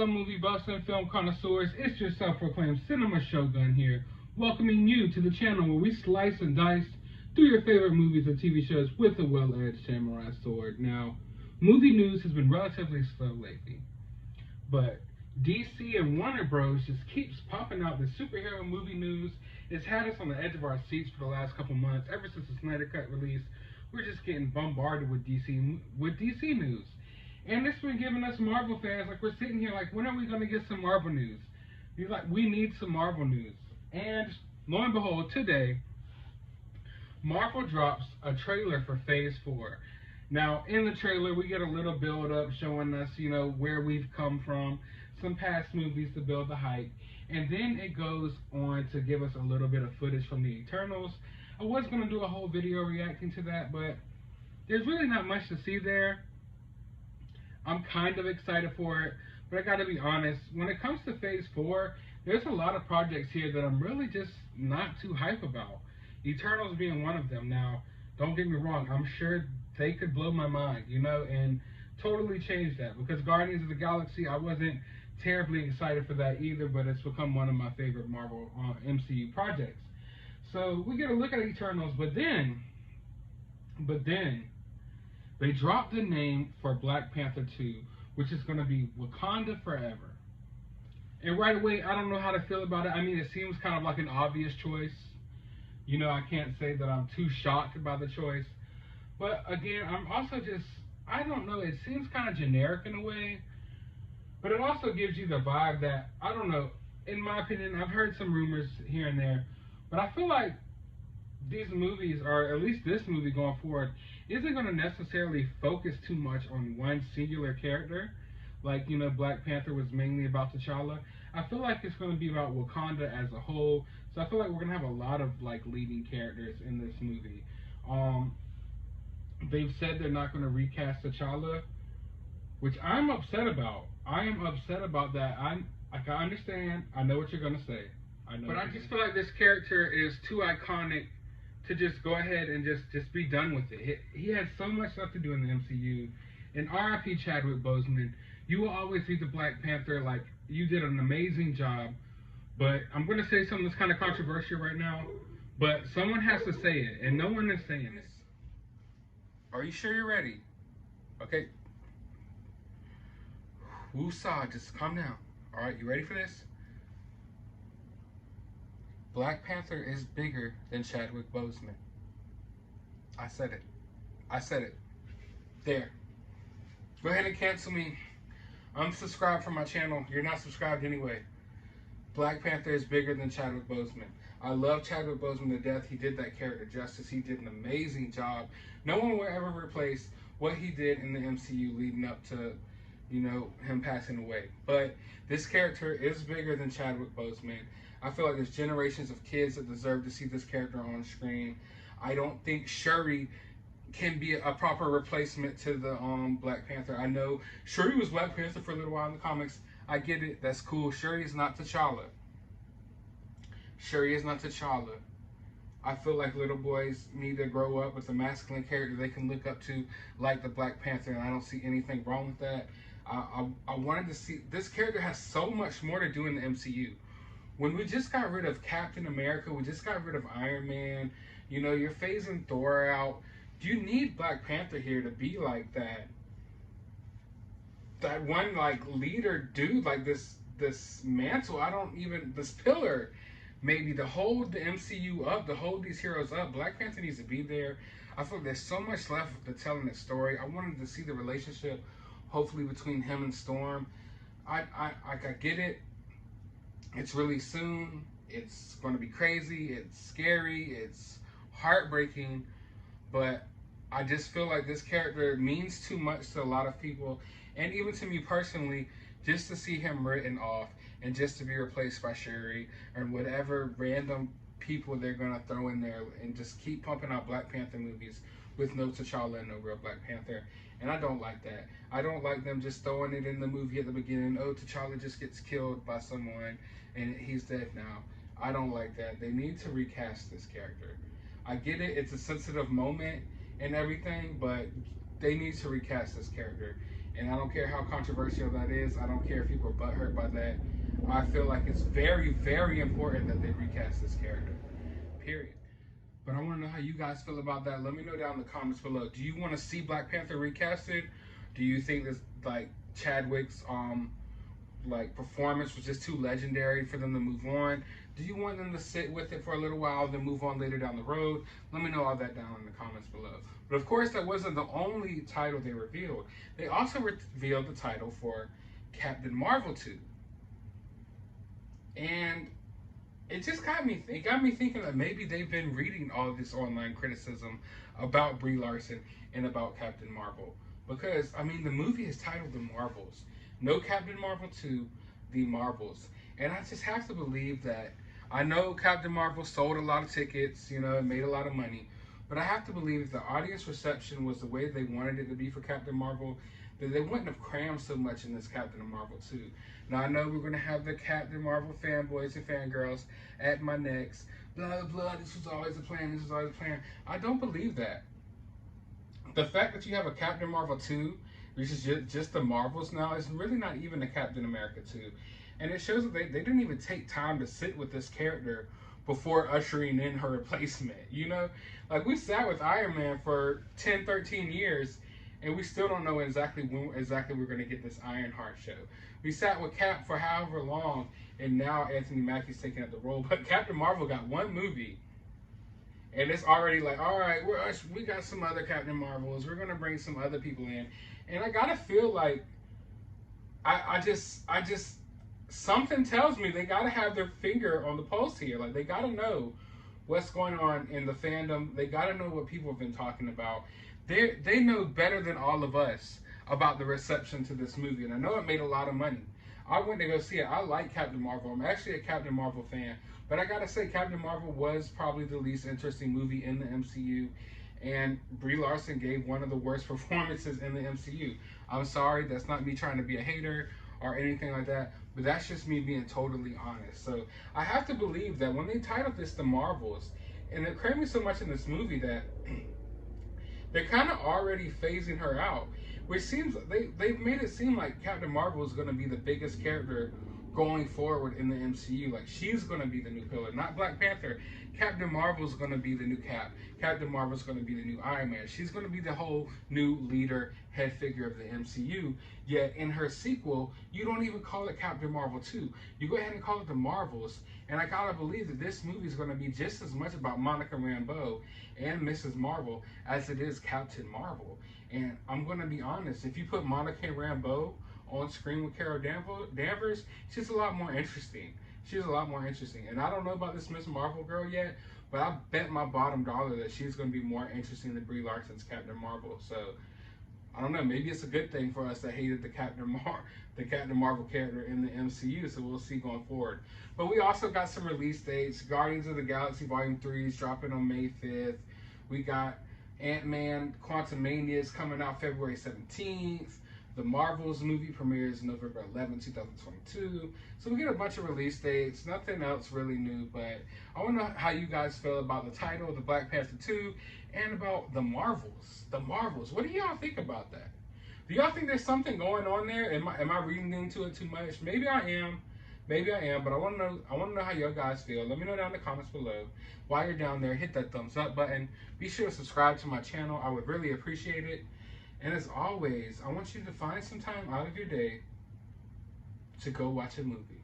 fellow movie buffs and film connoisseurs, it's your self-proclaimed cinema shogun here, welcoming you to the channel where we slice and dice through your favorite movies and TV shows with a well-edged samurai sword. Now, movie news has been relatively slow lately, but DC and Warner Bros. Just keeps popping out the superhero movie news. It's had us on the edge of our seats for the last couple months. Ever since the Snyder Cut release, we're just getting bombarded with DC news. And it's been giving us Marvel fans, like we're sitting here like, when are we going to get some Marvel news? You're like, we need some Marvel news. And lo and behold, today, Marvel drops a trailer for Phase 4. Now, in the trailer, we get a little build-up showing us, where we've come from, some past movies to build the hype, and then it goes on to give us a little bit of footage from the Eternals. I was going to do a whole video reacting to that, but there's really not much to see there. I'm kind of excited for it, but I gotta be honest, when it comes to Phase 4, there's a lot of projects here that I'm really just not too hype about. Eternals being one of them. Now, don't get me wrong, I'm sure they could blow my mind, and totally change that, because Guardians of the Galaxy, I wasn't terribly excited for that either, but it's become one of my favorite Marvel MCU projects. So we get a look at Eternals, but then, they dropped the name for Black Panther 2, which is going to be Wakanda Forever. And right away, I don't know how to feel about it. I mean, it seems kind of like an obvious choice. I can't say that I'm too shocked by the choice. But again, I'm also just, I don't know, it seems kind of generic in a way. But it also gives you the vibe that, I don't know, in my opinion, I've heard some rumors here and there, but I feel like these movies, or at least this movie going forward, isn't going to necessarily focus too much on one singular character. Like, Black Panther was mainly about T'Challa. I feel like it's going to be about Wakanda as a whole. So I feel like we're going to have a lot of, leading characters in this movie. They've said they're not going to recast T'Challa, which I'm upset about. I am upset about that. I understand. I know what you're going to say. But I just feel like this character is too iconic to just go ahead and just be done with it. He had so much left to do in the MCU. And R.I.P. Chadwick Boseman, you will always be the Black Panther. Like, you did an amazing job. But I'm going to say something that's kind of controversial right now. But someone has to say it, and no one is saying it. Are you sure you're ready? Okay. Woosah, just calm down. All right, you ready for this? Black Panther is bigger than Chadwick Boseman. I said it. I said it. There. Go ahead and cancel me. Unsubscribe from my channel. You're not subscribed anyway. Black Panther is bigger than Chadwick Boseman. I love Chadwick Boseman to death. He did that character justice. He did an amazing job. No one will ever replace what he did in the MCU leading up to, him passing away. But this character is bigger than Chadwick Boseman. I feel like there's generations of kids that deserve to see this character on screen. I don't think Shuri can be a proper replacement to the Black Panther. I know Shuri was Black Panther for a little while in the comics. I get it. That's cool. Shuri is not T'Challa. Shuri is not T'Challa. I feel like little boys need to grow up with a masculine character they can look up to, like the Black Panther, and I don't see anything wrong with that. I wanted to see, this character has so much more to do in the MCU. When we just got rid of Captain America, we just got rid of Iron Man, you're phasing Thor out. Do you need Black Panther here to be like that? That one, leader dude, this mantle, this pillar, maybe to hold the MCU up, to hold these heroes up. Black Panther needs to be there. I feel like there's so much left to telling the story. I wanted to see the relationship, hopefully, between him and Storm. I get it. It's really soon. It's going to be crazy. It's scary. It's heartbreaking. But I just feel like this character means too much to a lot of people. And even to me personally, just to see him written off and just to be replaced by Shuri or whatever random people they're going to throw in there and just keep pumping out Black Panther movies with no T'Challa and no real Black Panther. And I don't like that. I don't like them just throwing it in the movie at the beginning. Oh, T'Challa just gets killed by someone and he's dead now. I don't like that. They need to recast this character. I get it. It's a sensitive moment and everything, but they need to recast this character. And I don't care how controversial that is. I don't care if people are butthurt by that. I feel like it's very, very important that they recast this character. Period. But I want to know how you guys feel about that. Let me know down in the comments below. Do you want to see Black Panther recasted? Do you think this like Chadwick's like performance was just too legendary for them to move on? Do you want them to sit with it for a little while, then move on later down the road? Let me know all that down in the comments below. But of course, that wasn't the only title they revealed. They also revealed the title for Captain Marvel 2. And it just got me thinking that maybe they've been reading all of this online criticism about Brie Larson and about Captain Marvel. Because I mean, the movie is titled The Marvels. No Captain Marvel 2, The Marvels. And I just have to believe that, I know Captain Marvel sold a lot of tickets, it made a lot of money, but I have to believe the audience reception was the way they wanted it to be for Captain Marvel, that they wouldn't have crammed so much in this Captain Marvel 2. Now I know we're going to have the Captain Marvel fanboys and fangirls at my necks, blah, blah, this was always a plan, this was always a plan. I don't believe that. The fact that you have a Captain Marvel 2, which is just the Marvels now, is really not even a Captain America 2. And it shows that they didn't even take time to sit with this character before ushering in her replacement, Like, we sat with Iron Man for 10, 13 years, and we still don't know exactly when we're going to get this Ironheart show. We sat with Cap for however long, and now Anthony Mackie's taking up the role. But Captain Marvel got one movie, and it's already like, all right, we got some other Captain Marvels. We're going to bring some other people in. And I got to feel like, I just something tells me they got to have their finger on the pulse here. Like, they got to know what's going on in the fandom. They got to know what people have been talking about. They know better than all of us about the reception to this movie. And I know it made a lot of money. I went to go see it. I like Captain Marvel. I'm actually a Captain Marvel fan. But I got to say, Captain Marvel was probably the least interesting movie in the MCU. And Brie Larson gave one of the worst performances in the MCU. I'm sorry, that's not me trying to be a hater or anything like that, but that's just me being totally honest. So I have to believe that when they titled this The Marvels, and they're cramming so much in this movie that they're kind of already phasing her out, which seems they've made it seem like Captain Marvel is going to be the biggest character going forward in the MCU. Like, she's going to be the new pillar, not Black Panther. Captain Marvel's going to be the new Cap. Captain Marvel's going to be the new Iron Man. She's going to be the whole new leader, head figure of the MCU. Yet in her sequel, you don't even call it Captain Marvel 2. You go ahead and call it The Marvels. And I gotta believe that this movie is going to be just as much about Monica Rambeau and Mrs. Marvel as it is Captain Marvel. And I'm going to be honest, if you put Monica Rambeau on screen with Carol Danvers, she's a lot more interesting. She's a lot more interesting. And I don't know about this Miss Marvel girl yet, but I bet my bottom dollar that she's going to be more interesting than Brie Larson's Captain Marvel. So, I don't know, maybe it's a good thing for us that hated the Captain Marvel character in the MCU, so we'll see going forward. But we also got some release dates. Guardians of the Galaxy Volume 3 is dropping on May 5th. We got Ant-Man Quantumania is coming out February 17th. The Marvels movie premieres November 11, 2022. So we get a bunch of release dates. Nothing else really new, but I want to know how you guys feel about the title, the Black Panther 2, and about the Marvels. The Marvels. What do y'all think about that? Do y'all think there's something going on there? Am I reading into it too much? Maybe I am. Maybe I am, but I want to know how y'all guys feel. Let me know down in the comments below. While you're down there, hit that thumbs up button. Be sure to subscribe to my channel. I would really appreciate it. And as always, I want you to find some time out of your day to go watch a movie.